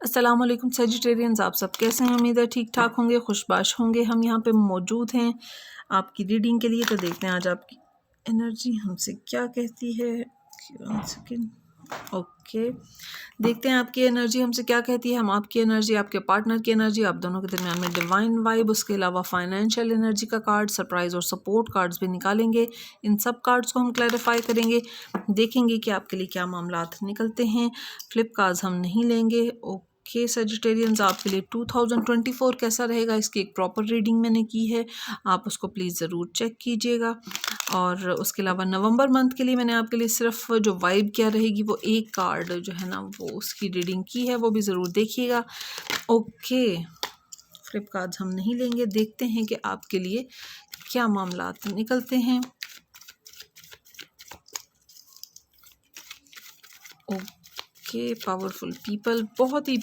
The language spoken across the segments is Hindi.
अस्सलाम वालेकुम सेजिटेरियंस, आप सब कैसे हैं? उम्मीद है ठीक ठाक होंगे, खुशबाश होंगे। हम यहाँ पे मौजूद हैं आपकी रीडिंग के लिए। तो देखते हैं आज आपकी एनर्जी हमसे क्या कहती है। 1 सेकेंड। ओके, देखते हैं आपकी एनर्जी हमसे क्या कहती है। हम आपकी एनर्जी, आपके पार्टनर की एनर्जी, आप दोनों के दरमियान में डिवाइन वाइब, उसके अलावा फाइनेंशियल एनर्जी का कार्ड, सरप्राइज और सपोर्ट कार्ड्स भी निकालेंगे। इन सब कार्ड्स को हम क्लैरिफाई करेंगे, देखेंगे कि आपके लिए क्या मामलात निकलते हैं। फ्लिप कार्ड्स हम नहीं लेंगे। ओके सेजिटेरियंस, आपके लिए 2024 कैसा रहेगा, इसकी एक प्रॉपर रीडिंग मैंने की है, आप उसको प्लीज़ ज़रूर चेक कीजिएगा। और उसके अलावा नवंबर मंथ के लिए मैंने आपके लिए सिर्फ जो वाइब क्या रहेगी वो एक कार्ड जो है ना वो उसकी रीडिंग की है, वो भी ज़रूर देखिएगा। ओके, फ्लिप कार्ड्स हम नहीं लेंगे, देखते हैं कि आपके लिए क्या मामलात निकलते हैं। ओके, पावरफुल पीपल, बहुत ही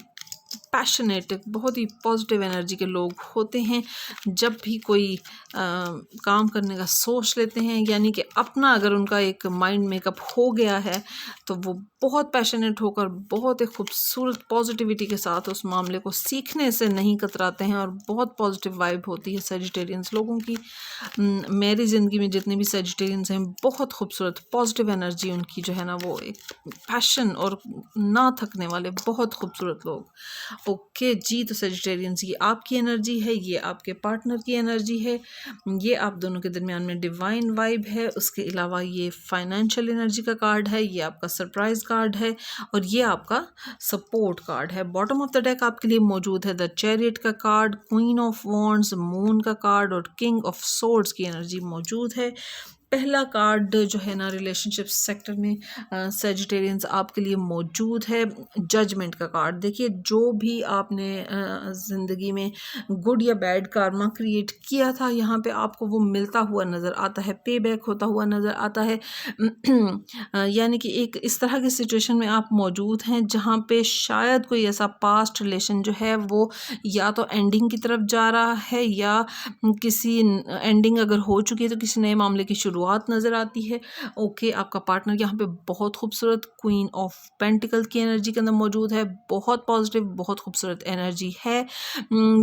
पैशनेट, बहुत ही पॉजिटिव एनर्जी के लोग होते हैं। जब भी कोई काम करने का सोच लेते हैं, यानी कि अपना अगर उनका एक माइंड मेकअप हो गया है तो वो बहुत पैशनेट होकर बहुत एक खूबसूरत पॉजिटिविटी के साथ उस मामले को सीखने से नहीं कतराते हैं और बहुत पॉजिटिव वाइब होती है सेजिटेरियंस लोगों की। मेरी ज़िंदगी में जितने भी सेजिटेरियंस हैं, बहुत खूबसूरत पॉजिटिव एनर्जी उनकी जो है ना वो एक पैशन और ना थकने वाले बहुत खूबसूरत लोग। ओके जी, तो सेजिटेरियंस ये आपकी एनर्जी है, ये आपके पार्टनर की एनर्जी है, ये आप दोनों के दरमियान में डिवाइन वाइब है। उसके अलावा ये फाइनेंशियल एनर्जी का कार्ड है, ये आपका सरप्राइज कार्ड है और ये आपका सपोर्ट कार्ड है। बॉटम ऑफ द डेक आपके लिए मौजूद है द चैरियट का card, queen of wands, moon का कार्ड और किंग ऑफ सोर्ड्स की एनर्जी मौजूद है। पहला कार्ड जो है ना रिलेशनशिप सेक्टर में सेजिटेरियंस आपके लिए मौजूद है जजमेंट का कार्ड। देखिए, जो भी आपने ज़िंदगी में गुड या बैड कार्मा क्रिएट किया था, यहाँ पे आपको वो मिलता हुआ नज़र आता है, पे बैक होता हुआ नज़र आता है। यानी कि एक इस तरह की सिचुएशन में आप मौजूद हैं जहाँ पे शायद कोई ऐसा पास्ट रिलेशन जो है वो या तो एंडिंग की तरफ जा रहा है या किसी एंडिंग अगर हो चुकी है तो किसी नए मामले की शुरुआत नज़र आती है। ओके, आपका पार्टनर यहाँ पे बहुत खूबसूरत क्वीन ऑफ पेंटिकल की एनर्जी के अंदर मौजूद है, बहुत पॉजिटिव, बहुत खूबसूरत एनर्जी है।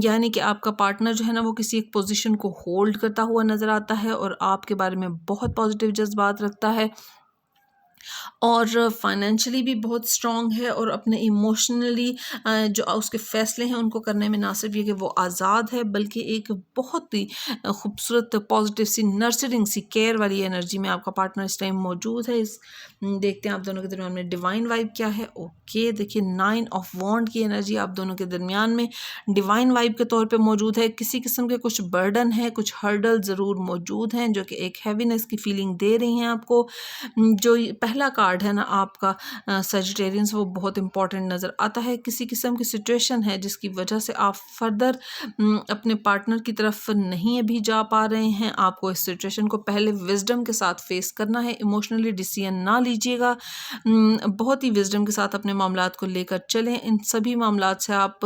यानी कि आपका पार्टनर जो है ना वो किसी एक पोजीशन को होल्ड करता हुआ नज़र आता है और आपके बारे में बहुत पॉजिटिव जज्बात रखता है और फाइनेंशियली भी बहुत स्ट्रॉन्ग है और अपने इमोशनली जो उसके फ़ैसले हैं उनको करने में ना सिर्फ ये कि वो आज़ाद है बल्कि एक बहुत ही खूबसूरत पॉजिटिव सी नर्चरिंग सी केयर वाली एनर्जी में आपका पार्टनर इस टाइम मौजूद है। देखते हैं आप दोनों के दरमियान में डिवाइन वाइब क्या है। ओके, देखिए 9 ऑफ वॉन्ड की एनर्जी आप दोनों के दरमियान में डिवाइन वाइब के तौर पे मौजूद है। किसी किस्म के कुछ बर्डन है, कुछ हर्डल ज़रूर मौजूद हैं जो कि एक हैवीनेस की फीलिंग दे रही हैं आपको। जो पहला कार्ड है ना आपका सजिटेरियंस, वो बहुत इंपॉर्टेंट नज़र आता है। किसी किस्म की सिचुएशन है जिसकी वजह से आप फर्दर अपने पार्टनर की तरफ नहीं अभी जा पा रहे हैं। आपको इस सिचुएशन को पहले विजडम के साथ फेस करना है, इमोशनली डिसीजन ना लीजिएगा, बहुत ही विजडम के साथ अपने मामलात को लेकर चलें। इन सभी मामलात से आप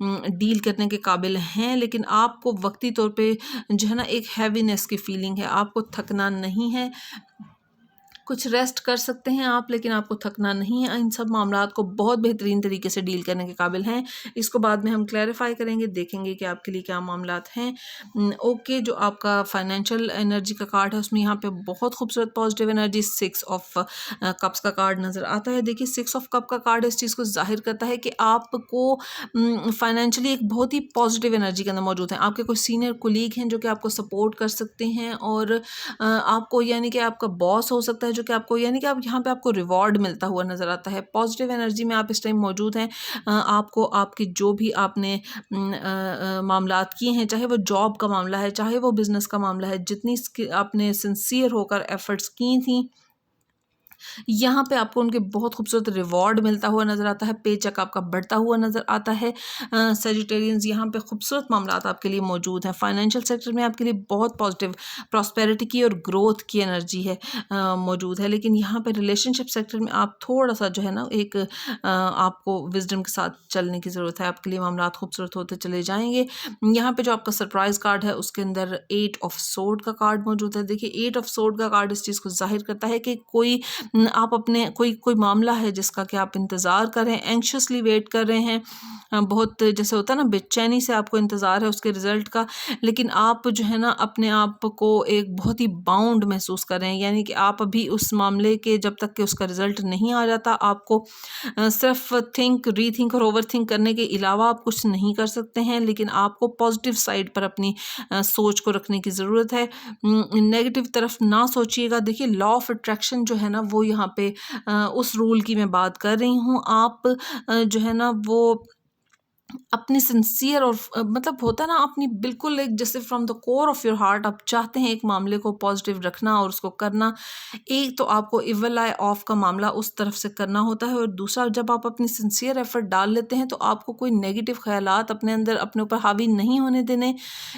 डील करने के काबिल हैं, लेकिन आपको वक्ती तौर पे जो है ना एक हैवीनेस की फीलिंग है, आपको थकना नहीं है। कुछ रेस्ट कर सकते हैं आप, लेकिन आपको थकना नहीं है। इन सब मामलात को बहुत बेहतरीन तरीके से डील करने के काबिल हैं। इसको बाद में हम क्लैरिफाई करेंगे, देखेंगे कि आपके लिए क्या मामलात हैं। ओके, जो आपका फाइनेंशियल एनर्जी का कार्ड है उसमें यहाँ पे बहुत खूबसूरत पॉजिटिव एनर्जी 6 ऑफ कप्स का कार्ड नज़र आता है। देखिए, 6 ऑफ कप का कार्ड इस चीज़ को जाहिर करता है कि आपको फाइनेंशियली एक बहुत ही पॉजिटिव एनर्जी के अंदर मौजूद हैं। आपके कोई सीनियर कोलीग हैं जो कि आपको सपोर्ट कर सकते हैं और आपको यानी कि आपका बॉस हो सकता है जो कि आपको यानी कि आप यहाँ पे आपको रिवॉर्ड मिलता हुआ नज़र आता है। पॉजिटिव एनर्जी में आप इस टाइम मौजूद हैं। आपको आपकी जो भी आपने मामलात किए हैं, चाहे वो जॉब का मामला है, चाहे वो बिज़नेस का मामला है, जितनी आपने सिंसियर होकर एफर्ट्स की थी, यहाँ पे आपको उनके बहुत खूबसूरत रिवॉर्ड मिलता हुआ नज़र आता है। पे चेक आपका बढ़ता हुआ नज़र आता है। सेजिटेरियंस, यहाँ पे खूबसूरत मामलात आपके लिए मौजूद हैं। फाइनेंशियल सेक्टर में आपके लिए बहुत पॉजिटिव प्रॉस्पेरिटी की और ग्रोथ की एनर्जी है मौजूद है। लेकिन यहाँ पे रिलेशनशिप सेक्टर में आप थोड़ा सा जो है ना एक आपको विजडम के साथ चलने की ज़रूरत है। आपके लिए मामलात खूबसूरत होते चले जाएंगे। यहाँ पे जो आपका सरप्राइज कार्ड है उसके अंदर 8 ऑफ सोर्ड का कार्ड मौजूद है। देखिए, 8 ऑफ सोर्ड का कार्ड इस चीज़ को जाहिर करता है कि कोई आप अपने कोई कोई मामला है जिसका कि आप इंतज़ार कर रहे हैं, एंक्शसली वेट कर रहे हैं, बहुत जैसे होता है ना बेचैनी से आपको इंतज़ार है उसके रिज़ल्ट का, लेकिन आप जो है ना अपने आप को एक बहुत ही बाउंड महसूस कर रहे हैं, यानी कि आप अभी उस मामले के जब तक कि उसका रिज़ल्ट नहीं आ जाता आपको सिर्फ थिंक, रीथिंक और ओवरथिंक करने के अलावा आप कुछ नहीं कर सकते हैं, लेकिन आपको पॉजिटिव साइड पर अपनी सोच को रखने की ज़रूरत है। नेगेटिव तरफ ना सोचिएगा। देखिए लॉ ऑफ अट्रैक्शन जो है ना वो यहाँ पे उस रूल की मैं बात कर रही हूँ। आप जो है ना वो अपनी सिंसियर और मतलब होता है ना अपनी बिल्कुल एक जैसे from the core of your heart आप चाहते हैं एक मामले को पॉजिटिव रखना और उसको करना। एक तो आपको इवल आई ऑफ का मामला उस तरफ से करना होता है, और दूसरा जब आप अपनी सिंसियर एफर्ट डाल लेते हैं तो आपको कोई नेगेटिव ख्यालात अपने अंदर अपने ऊपर हावी नहीं होने देने,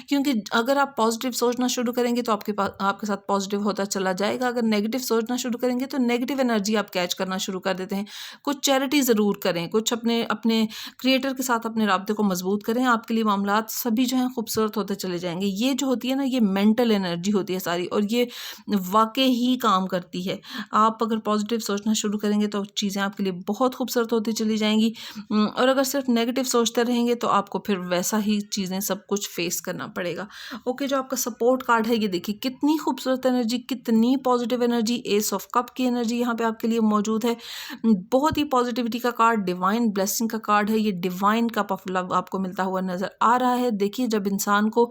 क्योंकि अगर आप पॉजिटिव सोचना शुरू करेंगे तो आपके पास आपके साथ पॉजिटिव होता चला जाएगा। अगर नेगेटिव सोचना शुरू करेंगे तो नेगेटिव एनर्जी आप कैच करना शुरू कर देते हैं। कुछ चैरिटी ज़रूर करें, कुछ अपने अपने क्रिएटर के साथ अपने राब्ते को मजबूत करें, आपके लिए मामलात सभी जो हैं खूबसूरत होते चले जाएंगे। ये जो होती है ना ये मेंटल एनर्जी होती है सारी, और ये वाकई ही काम करती है। आप अगर पॉजिटिव सोचना शुरू करेंगे तो चीज़ें आपके लिए बहुत खूबसूरत होती चली जाएंगी, और अगर सिर्फ नेगेटिव सोचते रहेंगे तो आपको फिर वैसा ही चीज़ें सब कुछ फेस करना पड़ेगा। ओके, जो आपका सपोर्ट कार्ड है ये देखिए कितनी खूबसूरत एनर्जी, कितनी positive energy, S of cup की एनर्जी यहाँ पे आपके लिए मौजूद है। बहुत ही पॉजिटिविटी का कार्ड, डिवाइन ब्लेसिंग का कार्ड है। ये डिवाइन कप ऑफ लव आपको मिलता हुआ नजर आ रहा है। देखिए जब इंसान को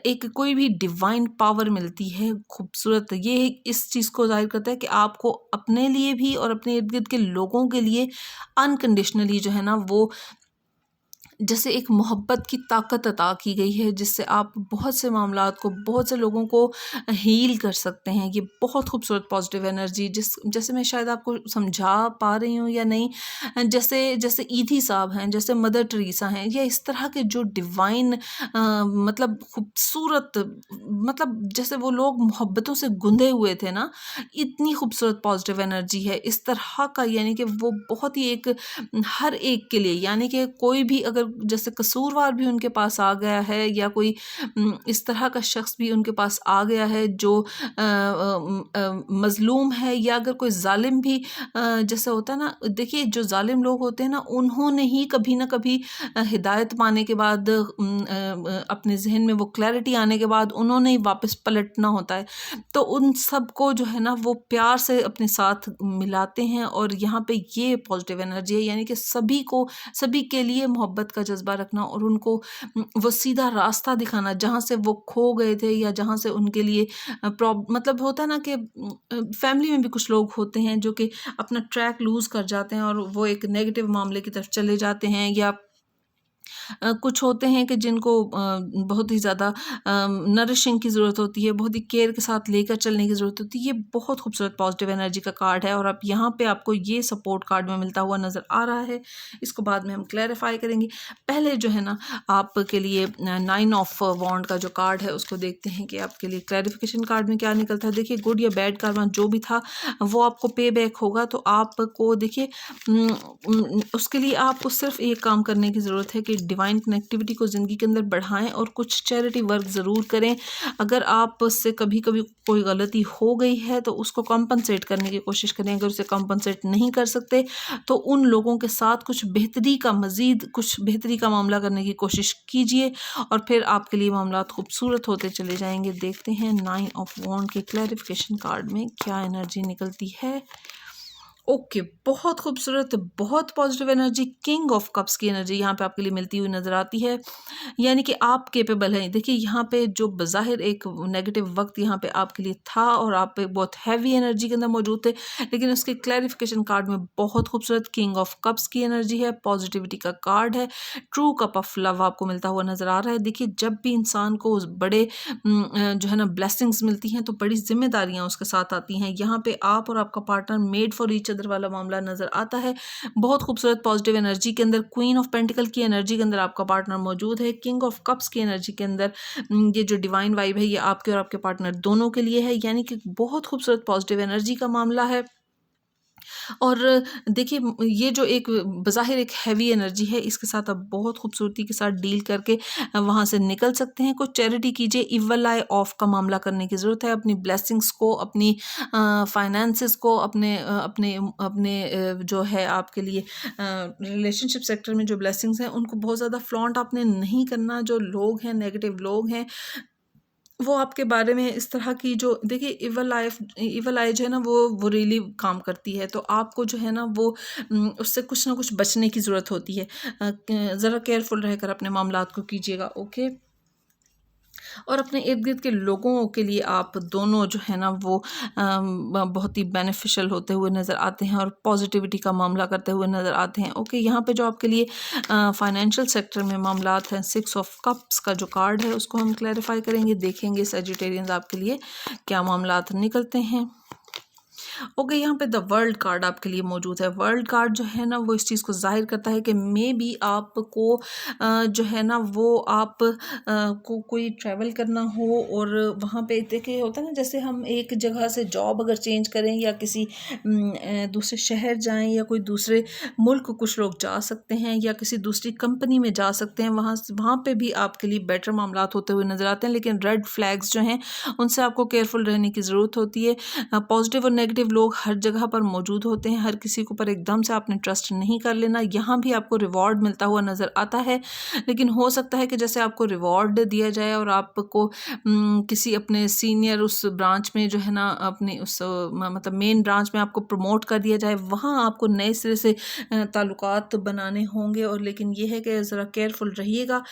एक कोई भी डिवाइन पावर मिलती है खूबसूरत, ये इस चीज़ को जाहिर करता है कि आपको अपने लिए भी और अपने इर्द गिर्द के लोगों के लिए अनकंडीशनली जो है ना वो जैसे एक मोहब्बत की ताकत अता की गई है, जिससे आप बहुत से मामलात को, बहुत से लोगों को हील कर सकते हैं। ये बहुत खूबसूरत पॉजिटिव एनर्जी, जैसे मैं शायद आपको समझा पा रही हूँ या नहीं, जैसे जैसे ईथी साहब हैं, जैसे मदर टेरेसा हैं, या इस तरह के जो डिवाइन मतलब खूबसूरत, मतलब जैसे वो लोग मोहब्बतों से गुंदे हुए थे ना, इतनी खूबसूरत पॉजिटिव एनर्जी है इस तरह का। यानी कि वो बहुत ही एक हर एक के लिए, यानी कि कोई भी अगर जैसे कसूरवार भी उनके पास आ गया है, या कोई इस तरह का शख्स भी उनके पास आ गया है जो मजलूम है, या अगर कोई जालिम भी जैसे होता है ना, देखिए जो जालिम लोग होते हैं ना उन्होंने ही कभी ना कभी हिदायत पाने के बाद अपने जहन में वो क्लैरिटी आने के बाद उन्होंने ही वापस पलटना होता है। तो उन सब को जो है ना वो प्यार से अपने साथ मिलाते हैं, और यहाँ पे ये पॉजिटिव एनर्जी है, यानी कि सभी को, सभी के लिए मोहब्बत का जज्बा रखना, और उनको वो सीधा रास्ता दिखाना जहाँ से वो खो गए थे, या जहाँ से उनके लिए मतलब होता है ना कि फैमिली में भी कुछ लोग होते हैं जो कि अपना ट्रैक लूज़ कर जाते हैं और वो एक नेगेटिव मामले की तरफ चले जाते हैं, या कुछ होते हैं कि जिनको बहुत ही ज़्यादा नरिशिंग की ज़रूरत होती है, बहुत ही केयर के साथ लेकर चलने की ज़रूरत होती है। ये बहुत खूबसूरत पॉजिटिव एनर्जी का कार्ड है, और अब यहाँ पे आपको ये सपोर्ट कार्ड में मिलता हुआ नज़र आ रहा है। इसको बाद में हम क्लैरिफाई करेंगे। पहले जो है ना आपके लिए 9 ऑफ वॉन्ड का जो कार्ड है उसको देखते हैं कि आपके लिए क्लैरिफिकेशन कार्ड में क्या निकलता है। देखिए गुड या बैड कार्ड जो भी था वो आपको पे बैक होगा, तो आपको देखिए उसके लिए आपको सिर्फ एक काम करने की ज़रूरत है कि डिवाइन कनेक्टिविटी को ज़िंदगी के अंदर बढ़ाएं और कुछ चैरिटी वर्क ज़रूर करें। अगर आप से कभी कभी कोई गलती हो गई है तो उसको कॉम्पनसेट करने की कोशिश करें। अगर उसे कॉम्पनसेट नहीं कर सकते तो उन लोगों के साथ कुछ बेहतरी का, मज़ीद कुछ बेहतरी का मामला करने की कोशिश कीजिए, और फिर आपके लिए मामला खूबसूरत होते चले जाएंगे। देखते हैं 9 ऑफ वॉन्ड के क्लैरिफिकेशन कार्ड में क्या एनर्जी निकलती है। ओके, बहुत खूबसूरत, बहुत positive energy, king of cups की एनर्जी यहाँ पे आपके लिए मिलती हुई नज़र आती है, यानी कि आप केपेबल हैं। देखिए यहाँ पे जो बज़ाहिर एक नेगेटिव वक्त यहाँ पे आपके लिए था और आप पे बहुत हैवी एनर्जी के अंदर मौजूद थे, लेकिन उसके क्लैरिफिकेशन कार्ड में बहुत खूबसूरत किंग ऑफ कप्स की एनर्जी है, पॉजिटिविटी का कार्ड है, ट्रू कप ऑफ लव आपको मिलता हुआ नज़र आ रहा है। देखिए जब भी इंसान को उस बड़े जो है ना ब्लेसिंग्स मिलती हैं तो बड़ी जिम्मेदारियाँ उसके साथ आती हैं। यहाँ पे आप और आपका partner made for each other वाला मामला नज़र आता है। बहुत खूबसूरत पॉजिटिव एनर्जी के अंदर क्वीन ऑफ पेंटिकल की एनर्जी के अंदर आपका पार्टनर मौजूद है। किंग ऑफ कप्स की एनर्जी के अंदर ये जो डिवाइन वाइब है ये आपके और आपके पार्टनर दोनों के लिए है, यानी कि बहुत खूबसूरत पॉजिटिव एनर्जी का मामला है। और देखिए ये जो एक बज़ाहिर एक हैवी एनर्जी है, इसके साथ आप बहुत खूबसूरती के साथ डील करके वहाँ से निकल सकते हैं। कुछ चैरिटी कीजिए, इवल आई ऑफ का मामला करने की ज़रूरत है। अपनी ब्लेसिंग्स को, अपनी फाइनेंसेस को, अपने जो है आपके लिए रिलेशनशिप सेक्टर में जो ब्लेसिंग्स हैं उनको बहुत ज़्यादा फ्लॉन्ट आपने नहीं करना। जो लोग हैं, नेगेटिव लोग हैं, वो आपके बारे में इस तरह की जो देखिए इवल आई जो है ना वो रियली काम करती है, तो आपको जो है ना वो उससे कुछ ना कुछ बचने की ज़रूरत होती है। ज़रा केयरफुल रहकर अपने मामलात को कीजिएगा, ओके। और अपने इर्द गिर्द के लोगों के लिए आप दोनों जो है ना वो बहुत ही बेनिफिशियल होते हुए नज़र आते हैं और पॉजिटिविटी का मामला करते हुए नज़र आते हैं, ओके। यहाँ पे जो आपके लिए फाइनेंशियल सेक्टर में मामलात हैं, 6 ऑफ कप्स का जो कार्ड है उसको हम क्लैरिफाई करेंगे, देखेंगे सजिटेरियंस आपके लिए क्या मामलात निकलते हैं। ओके, यहाँ पे द वर्ल्ड कार्ड आपके लिए मौजूद है। वर्ल्ड कार्ड जो है ना वो इस चीज़ को जाहिर करता है कि मे बी आपको जो है ना वो आप को कोई ट्रैवल करना हो और वहाँ पे देखिए होता है ना, जैसे हम एक जगह से जॉब अगर चेंज करें या किसी दूसरे शहर जाएं या कोई दूसरे मुल्क कुछ लोग जा सकते हैं या किसी दूसरी कंपनी में जा सकते हैं, वहाँ पे भी आपके लिए बेटर मामलात होते हुए नज़र आते हैं। लेकिन रेड फ्लैग्स जो हैं उनसे आपको केयरफुल रहने की ज़रूरत होती है। पॉजिटिव और नेगेटिव लोग हर जगह पर मौजूद होते हैं, हर किसी के ऊपर एकदम से आपने ट्रस्ट नहीं कर लेना। यहाँ भी आपको रिवॉर्ड मिलता हुआ नज़र आता है, लेकिन हो सकता है कि जैसे आपको रिवॉर्ड दिया जाए और आपको किसी अपने सीनियर उस ब्रांच में जो है ना अपने उस मतलब मेन ब्रांच में आपको प्रमोट कर दिया जाए, वहाँ आपको नए सिरे से ताल्लुकात बनाने होंगे। और लेकिन ये है कि ज़रा केयरफुल रहिएगा।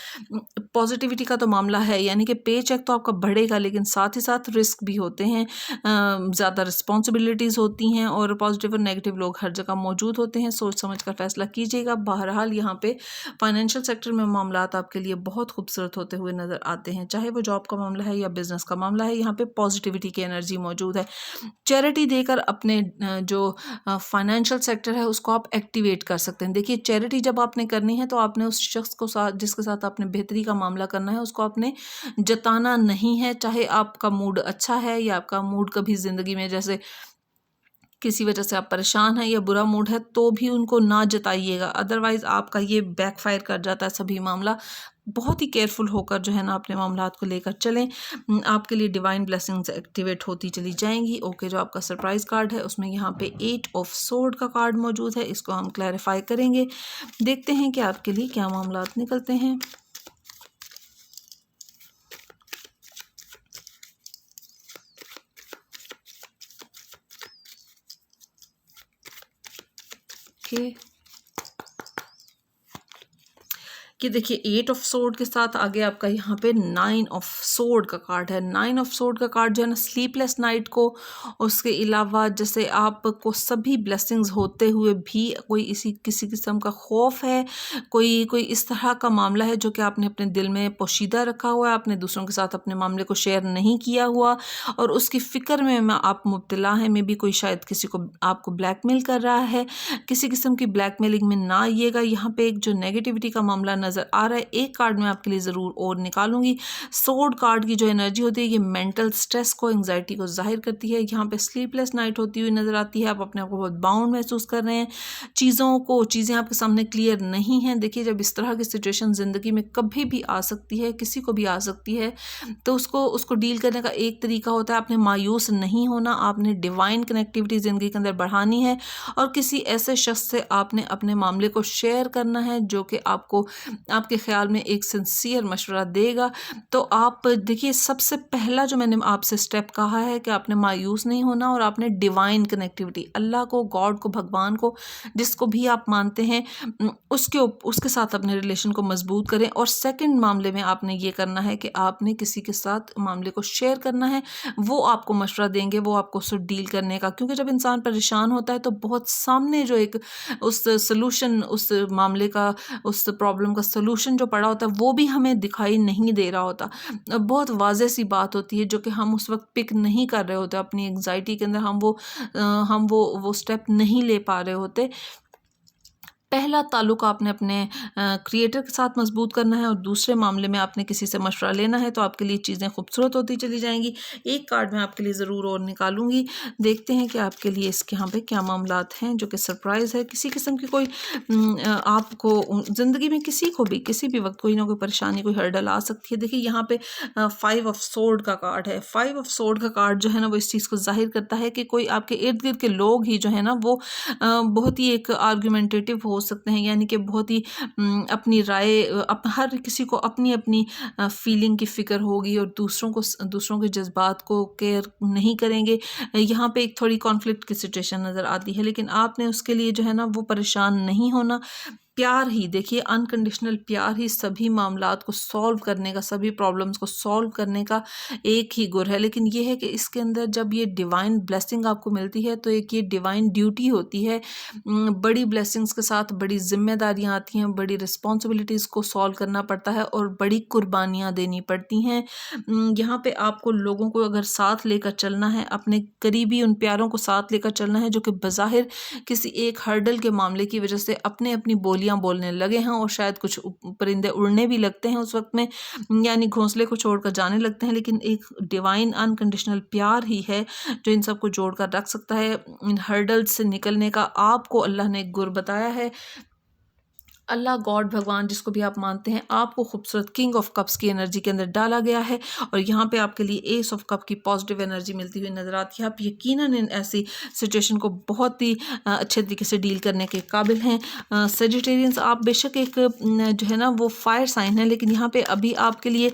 पॉजिटिविटी का तो मामला है, यानी कि पे चेक तो आपका बढ़ेगा, लेकिन साथ ही साथ रिस्क भी होते हैं, ज़्यादा रिस्पॉन्सिबिलिटीज़ होती हैं और पॉजिटिव और नेगेटिव लोग हर जगह मौजूद होते हैं। सोच समझ कर फैसला कीजिएगा। बहरहाल यहाँ पे फाइनेंशियल सेक्टर में मामलात आपके लिए बहुत खूबसूरत होते हुए नज़र आते हैं, चाहे वो जॉब का मामला है या बिजनेस का मामला है। यहाँ पे पॉजिटिविटी की एनर्जी मौजूद है। चैरिटी देकर अपने जो फाइनेंशियल सेक्टर है उसको आप एक्टिवेट कर सकते हैं। देखिए चैरिटी जब आपने करनी है तो आपने उस शख्स को साथ जिसके साथ आपने बेहतरी का मामला करना है उसको आपने जताना नहीं है, चाहे आपका मूड अच्छा है या आपका मूड कभी ज़िंदगी में जैसे किसी वजह से आप परेशान हैं या बुरा मूड है तो भी उनको ना जताइएगा, अदरवाइज़ आपका ये बैकफायर कर जाता है सभी मामला। बहुत ही केयरफुल होकर जो है ना अपने मामलात को लेकर चलें। आपके लिए डिवाइन ब्लेसिंग्स एक्टिवेट होती चली जाएंगी, ओके। जो आपका सरप्राइज कार्ड है उसमें यहाँ पे 8 ऑफ सोर्ड का कार्ड मौजूद है, इसको हम क्लैरिफाई करेंगे, देखते हैं कि आपके लिए क्या मामलात निकलते हैं। ओके, कि देखिए 8 ऑफ सोर्ड के साथ आगे आपका यहाँ पे 9 ऑफ सोर्ड का कार्ड है। 9 ऑफ सोर्ड का कार्ड जो है ना स्लीपलेस नाइट को, उसके अलावा जैसे आपको सभी ब्लेसिंग्स होते हुए भी कोई किसी किस्म का खौफ है, कोई इस तरह का मामला है जो कि आपने अपने दिल में पोशीदा रखा हुआ है, आपने दूसरों के साथ अपने मामले को शेयर नहीं किया हुआ और उसकी फ़िक्र में आप मुब्तला हैं। मे भी कोई शायद किसी को आपको ब्लैकमेल कर रहा है, किसी किस्म की ब्लैकमेलिंग में ना आइएगा। यहाँ पे एक जो नेगेटिविटी का मामला नज़र आ रहा है, एक कार्ड मैं आपके लिए ज़रूर और निकालूंगी। सोर्ड कार्ड की जो एनर्जी होती है ये मेंटल स्ट्रेस को, एंग्जाइटी को जाहिर करती है। यहाँ पे स्लीपलेस नाइट होती हुई नज़र आती है, आप अपने आप को बहुत बाउंड महसूस कर रहे हैं, चीज़ें आपके सामने क्लियर नहीं हैं। देखिए जब इस तरह की सिचुएशन ज़िंदगी में कभी भी आ सकती है, किसी को भी आ सकती है, तो उसको डील करने का एक तरीका होता है, आपने मायूस नहीं होना, आपने डिवाइन कनेक्टिविटी ज़िंदगी के अंदर बढ़ानी है और किसी ऐसे शख्स से आपने अपने मामले को शेयर करना है जो कि आपको आपके ख्याल में एक सिंसियर मशवरा देगा। तो आप देखिए सबसे पहला जो मैंने आपसे स्टेप कहा है कि आपने मायूस नहीं होना और आपने डिवाइन कनेक्टिविटी, अल्लाह को, गॉड को, भगवान को, जिसको भी आप मानते हैं उसके साथ अपने रिलेशन को मजबूत करें। और सेकंड मामले में आपने ये करना है कि आपने किसी के साथ मामले को शेयर करना है, वो आपको मशवरा देंगे, वो आपको उससे डील करने का, क्योंकि जब इंसान परेशान होता है तो बहुत सामने जो एक उस सलूशन, उस मामले का, उस प्रॉब्लम का सलूशन जो पड़ा होता है वो भी हमें दिखाई नहीं दे रहा होता। बहुत वाज़ेह सी बात होती है जो कि हम उस वक्त पिक नहीं कर रहे होते, अपनी एंग्जाइटी के अंदर हम वो स्टेप नहीं ले पा रहे होते। पहला ताल्लुक आपने अपने क्रिएटर के साथ मजबूत करना है और दूसरे मामले में आपने किसी से मशवरा लेना है, तो आपके लिए चीज़ें खूबसूरत होती चली जाएंगी। एक कार्ड मैं आपके लिए ज़रूर और निकालूंगी, देखते हैं कि आपके लिए इसके यहाँ पे क्या मामलात हैं जो कि सरप्राइज़ है। किसी किस्म की कोई आपको ज़िंदगी में किसी भी वक्त कोई ना कोई परेशानी, कोई हर्डल आ सकती है। देखिए यहाँ पे 5 ऑफ सोर्ड का कार्ड है। 5 ऑफ सोर्ड का कार्ड जो है ना वो इस चीज़ को जाहिर करता है कि कोई आपके इर्द गिर्द के लोग ही जो है ना वो बहुत ही एक आर्गुमेंटेटिव हो सकते हैं, यानी कि बहुत ही अपनी राय हर किसी को अपनी अपनी फीलिंग की फ़िक्र होगी और दूसरों के जज्बात को केयर नहीं करेंगे। यहाँ पे एक थोड़ी कॉन्फ्लिक्ट की सिचुएशन नज़र आती है, लेकिन आपने उसके लिए जो है ना वो परेशान नहीं होना। प्यार ही, देखिए अनकंडीशनल प्यार ही सभी मामलात को सॉल्व करने का, सभी प्रॉब्लम्स को सॉल्व करने का एक ही गुर है। लेकिन ये है कि इसके अंदर जब ये डिवाइन ब्लेसिंग आपको मिलती है तो एक ये डिवाइन ड्यूटी होती है। बड़ी ब्लेसिंग्स के साथ बड़ी जिम्मेदारियां आती हैं, बड़ी रिस्पॉन्सिबिलिटीज़ को सॉल्व करना पड़ता है और बड़ी कुर्बानियाँ देनी पड़ती हैं। यहाँ पे आपको लोगों को अगर साथ लेकर चलना है, अपने करीबी उन प्यारों को साथ लेकर चलना है जो कि बज़ाहिर किसी एक हर्डल के मामले की वजह से अपने अपनी बोलियां बोलने लगे हैं और शायद कुछ परिंदे उड़ने भी लगते हैं उस वक्त में, यानी घोंसले को छोड़कर जाने लगते हैं। लेकिन एक डिवाइन अनकंडीशनल प्यार ही है जो इन सबको जोड़कर रख सकता है। इन हर्डल्स से निकलने का आपको अल्लाह ने एक गुर बताया है। अल्लाह गॉड भगवान जिसको भी आप मानते हैं, आपको खूबसूरत किंग ऑफ कप्स की एनर्जी के अंदर डाला गया है और यहाँ पे आपके लिए एस ऑफ कप की पॉजिटिव एनर्जी मिलती हुई नज़र आती है। आप यकीनन इन ऐसी सिचुएशन को बहुत ही अच्छे तरीके से डील करने के काबिल हैं। सेजिटेरियंस, आप बेशक एक जो है ना वो फायर साइन है, लेकिन यहाँ पे अभी आपके लिए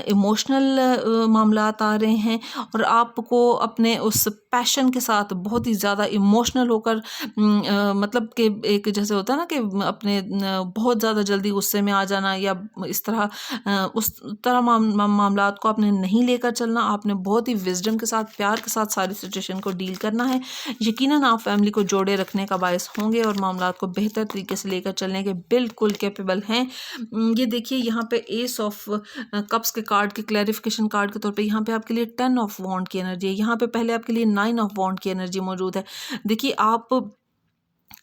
इमोशनल मामलात आ रहे हैं और आपको अपने उस पैशन के साथ बहुत ही ज़्यादा इमोशनल होकर मतलब कि एक जैसे होता है ना कि अपने बहुत ज़्यादा जल्दी गुस्से में आ जाना या इस तरह उस तरह मामलात को आपने नहीं लेकर चलना। आपने बहुत ही विजडम के साथ, प्यार के साथ सारी सिचुएशन को डील करना है। यकीनन आप फैमिली को जोड़े रखने का बायस होंगे और मामलात को बेहतर तरीके से लेकर चलने के बिल्कुल कैपेबल हैं। ये देखिए यहाँ पे एस ऑफ कप्स के कार्ड के क्लैरिफिकेशन कार्ड के तौर पे यहाँ पे आपके लिए 10 ऑफ वॉन्ड की एनर्जी है। यहाँ पे पहले आपके लिए 9 ऑफ वॉन्ड की एनर्जी मौजूद है। देखिए आप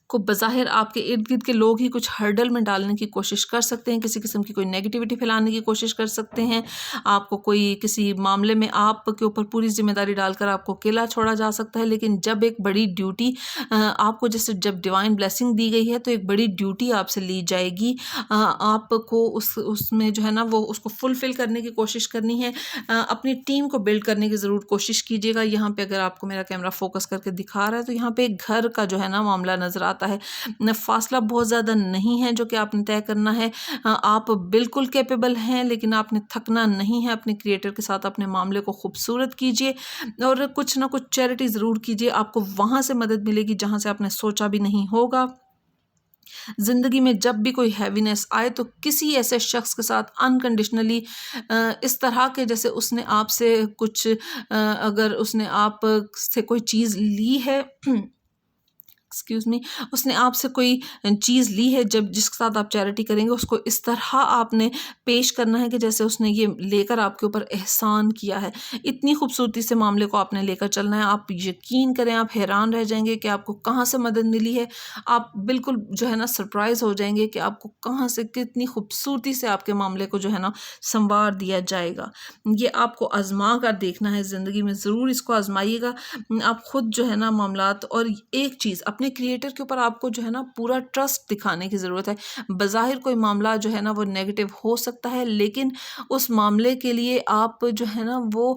को बज़ाहिर आपके इर्द गिर्द के लोग ही कुछ हर्डल में डालने की कोशिश कर सकते हैं, किसी किस्म की कोई नेगेटिविटी फैलाने की कोशिश कर सकते हैं। आपको कोई किसी मामले में आपके ऊपर पूरी जिम्मेदारी डालकर आपको अकेला छोड़ा जा सकता है। लेकिन जब एक बड़ी ड्यूटी आपको, जैसे जब डिवाइन ब्लेसिंग दी गई है तो एक बड़ी ड्यूटी आपसे ली जाएगी। आपको उसमें जो है ना वो उसको फुलफ़िल करने की कोशिश करनी है। अपनी टीम को बिल्ड करने की ज़रूर कोशिश कीजिएगा। यहाँ पे अगर आपको मेरा कैमरा फोकस करके दिखा रहा है तो यहाँ पे एक घर का जो है ना मामला नज़र आता है। फासला बहुत ज़्यादा नहीं है जो कि आपने तय करना है। आप बिल्कुल कैपेबल हैं, लेकिन आपने थकना नहीं है। अपने क्रिएटर के साथ अपने मामले को खूबसूरत कीजिए और कुछ ना कुछ चैरिटी ज़रूर कीजिए। आपको वहाँ से मदद मिलेगी जहाँ से आपने सोचा भी नहीं होगा। ज़िंदगी में जब भी कोई हैवीनेस आए तो किसी ऐसे शख्स के साथ अनकंडीशनली इस तरह के, जैसे उसने आपसे कुछ अगर उसने आप से कोई चीज़ ली है एक्सक्यूज़ मी, उसने आपसे कोई चीज़ ली है, जब जिसके साथ आप चैरिटी करेंगे उसको इस तरह आपने पेश करना है कि जैसे उसने ये लेकर आपके ऊपर एहसान किया है। इतनी खूबसूरती से मामले को आपने लेकर चलना है। आप यकीन करें, आप हैरान रह जाएंगे कि आपको कहाँ से मदद मिली है। आप बिल्कुल जो है ना सरप्राइज़ हो जाएंगे कि आपको कहाँ से कितनी खूबसूरती से आपके मामले को जो है ना संवार दिया जाएगा। ये आपको आजमा कर देखना है ज़िंदगी में, ज़रूर इसको आजमाइएगा। आप खुद जो है ना मामलात, और एक चीज़ अपने क्रिएटर के ऊपर आपको जो है ना पूरा ट्रस्ट दिखाने की ज़रूरत है। बज़ाहिर कोई मामला जो है ना वो नेगेटिव हो सकता है, लेकिन उस मामले के लिए आप जो है ना वो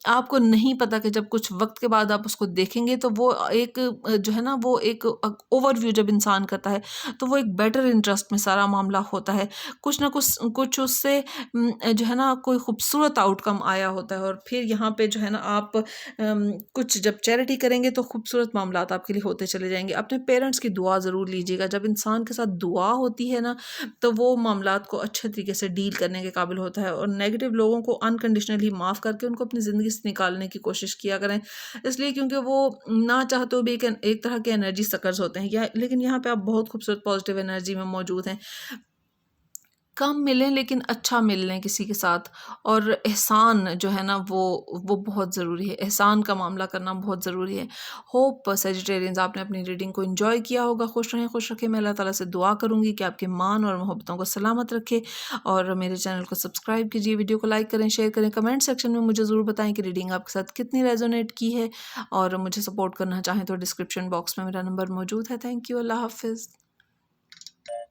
आपको नहीं पता कि जब कुछ वक्त के बाद आप उसको देखेंगे तो वो एक जो है ना वो एक ओवरव्यू जब इंसान करता है तो वो एक बेटर इंटरेस्ट में सारा मामला होता है। कुछ ना कुछ उससे जो है ना कोई खूबसूरत आउटकम आया होता है। और फिर यहाँ पे जो है ना आप कुछ जब चैरिटी करेंगे तो खूबसूरत मामलात आपके लिए होते चले जाएंगे। अपने पेरेंट्स की दुआ ज़रूर लीजिएगा। जब इंसान के साथ दुआ होती है ना तो वो मामलात को अच्छे तरीके से डील करने के काबिल होता है। और नेगेटिव लोगों को अनकंडीशनली माफ़ करके उनको अपनी ज़िंदगी से निकालने की कोशिश किया करें, इसलिए क्योंकि वो ना चाहते हुए भी एक तरह के एनर्जी सकर्स होते हैं। लेकिन यहाँ पे आप बहुत खूबसूरत पॉजिटिव एनर्जी में मौजूद हैं। कम मिलें लेकिन अच्छा मिल लें किसी के साथ। और एहसान जो है ना वो बहुत ज़रूरी है, एहसान का मामला करना बहुत ज़रूरी है। होप सेजिटेरियंस आपने अपनी रीडिंग को एंजॉय किया होगा। खुश रहें, खुश रखें। मैं अल्लाह ताला से दुआ करूँगी कि आपके मान और मोहब्बतों को सलामत रखे। और मेरे चैनल को सब्सक्राइब कीजिए, वीडियो को लाइक करें, शेयर करें। कमेंट सेक्शन में मुझे ज़रूर बताएं कि रीडिंग आपके साथ कितनी रेजोनेट की है। और मुझे सपोर्ट करना चाहें तो डिस्क्रिप्शन बॉक्स में मेरा नंबर मौजूद है। Thank you. अल्लाह हाफिज़।